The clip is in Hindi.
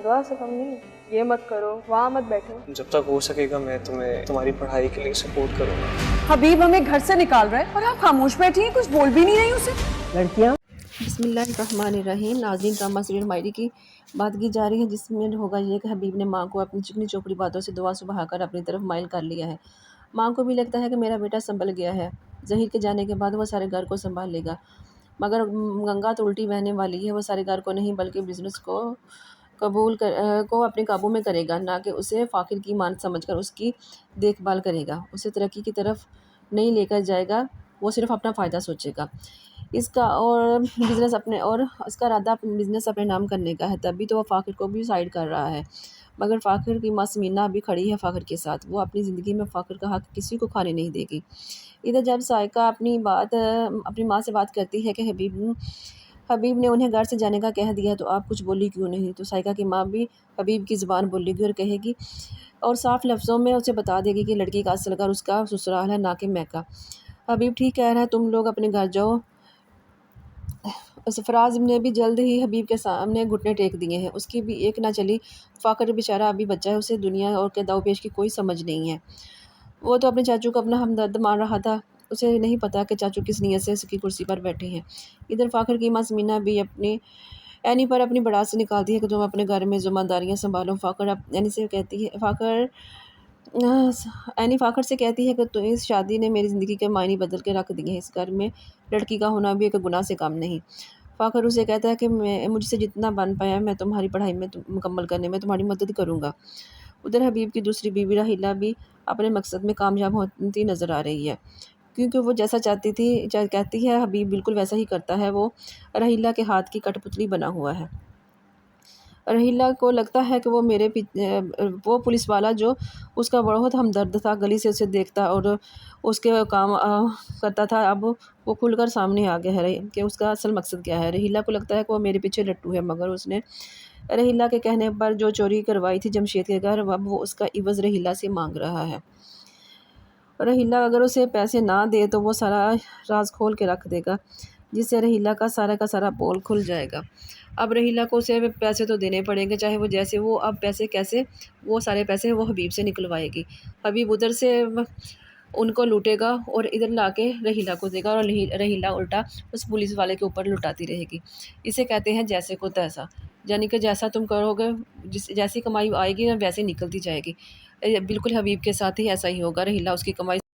दुआ से कम नहीं। ये मत करो, वहाँ मत बैठो। जब तक हो सकेगा मैं तुम्हें तुम्हारी पढ़ाई के लिए सपोर्ट करूँगा। हबीब हमें घर से निकाल रहा है और आप खामोश बैठी हैं, कुछ बोल भी नहीं रही उसे। लड़कियाँ बिस्मिल्लाहिर्रहमानिर्रहीम। नाज़रीन, ड्रामा सीरियल मायरी की बात की जा रही है, जिसमें होगा ये कि हबीब ने माँ को अपनी चिकनी चोपड़ी बातों से दुआ सुबहाकर अपनी तरफ माइल कर लिया है। माँ को भी लगता है कि मेरा बेटा संभल गया है, ज़हीर के जाने के बाद वो सारे घर को संभाल लेगा। मगर गंगा तो उल्टी बहने वाली है, वो सारे घर को नहीं बल्कि बिज़नेस को को अपने काबू में करेगा, ना कि उसे फ़ाकिर की मान समझकर उसकी देखभाल करेगा। उसे तरक्की की तरफ नहीं लेकर जाएगा, वो सिर्फ़ अपना फ़ायदा सोचेगा। इसका इरादा अपने बिज़नेस अपने नाम करने का है, तभी तो वो फ़ाकिर को भी साइड कर रहा है। मगर फ़ाकिर की माँ समीना अभी खड़ी है फ़ाकिर के साथ। वो अपनी ज़िंदगी में फ़ाकिर का हक़ किसी को खाने नहीं देगी। इधर जब साइका अपनी माँ से बात करती है कि हबीब ने उन्हें घर से जाने का कह दिया, तो आप कुछ बोली क्यों नहीं? तो साइका की माँ भी हबीब की ज़ुबान बोलेगी और कहेगी और साफ़ लफ्ज़ों में उसे बता देगी कि लड़की का असल घर उसका ससुराल है, ना कि मैका। हबीब ठीक कह रहा है, तुम लोग अपने घर जाओ। सरफराज ने भी जल्द ही हबीब के सामने घुटने टेक दिए हैं। उसकी भी एक ना चली। फ़ाकिर बेचारा अभी बच्चा है, उसे दुनिया और के दाव-पेश की कोई समझ नहीं है। वो तो अपने चाचू को अपना हमदर्द मान रहा था। उसे नहीं पता कि चाचू किस नीयत से उसकी कुर्सी पर बैठे हैं। इधर फ़ाकिर की माँ समीना भी अपनी एनी पर अपनी भड़ास निकालती है कि तुम अपने घर में ज़िम्मेदारियाँ सँभालो। एनी फ़ाकिर से कहती है कि तो इस शादी ने मेरी ज़िंदगी के मायने बदल के रख दिए हैं। इस घर में लड़की का होना भी एक गुनाह से कम नहीं। फ़ाकिर उसे कहता है कि मुझसे जितना बन पाया मैं तुम्हारी पढ़ाई में मुकम्मल करने में तुम्हारी मदद करूँगा। उधर हबीब की दूसरी बीवी राहिला भी अपने मकसद में कामयाब होती नज़र आ रही है, क्योंकि वो जैसा कहती है हबीब बिल्कुल वैसा ही करता है। वो राहिला के हाथ की कठपुतली बना हुआ है। राहिला को लगता है कि वो पुलिस वाला जो उसका बहुत हमदर्द था, गली से उसे देखता और उसके काम करता था, अब वो खुलकर सामने आ गया है कि उसका असल मकसद क्या है। राहिला को लगता है कि वो मेरे पीछे लट्टू है, मगर उसने राहिला के कहने पर जो चोरी करवाई थी जमशेद के घर, अब वो उसका इवज़ राहिला से मांग रहा है। राहिला अगर उसे पैसे ना दे तो वो सारा राज खोल के रख देगा, जिससे राहिला का सारा पोल खुल जाएगा। अब राहिला को उसे पैसे तो देने पड़ेंगे, चाहे वो जैसे वो अब पैसे कैसे वो सारे पैसे वो हबीब से निकलवाएगी। हबीब उधर से उनको लूटेगा और इधर लाके राहिला को देगा, और राहिला उल्टा उस पुलिस वाले के ऊपर लुटाती रहेगी। इसे कहते हैं जैसे को तैसा, यानी कि जैसा तुम करोगे जैसी कमाई आएगी ना वैसे निकलती जाएगी। बिल्कुल हबीब के साथ ही ऐसा ही होगा। राहिला उसकी कमाई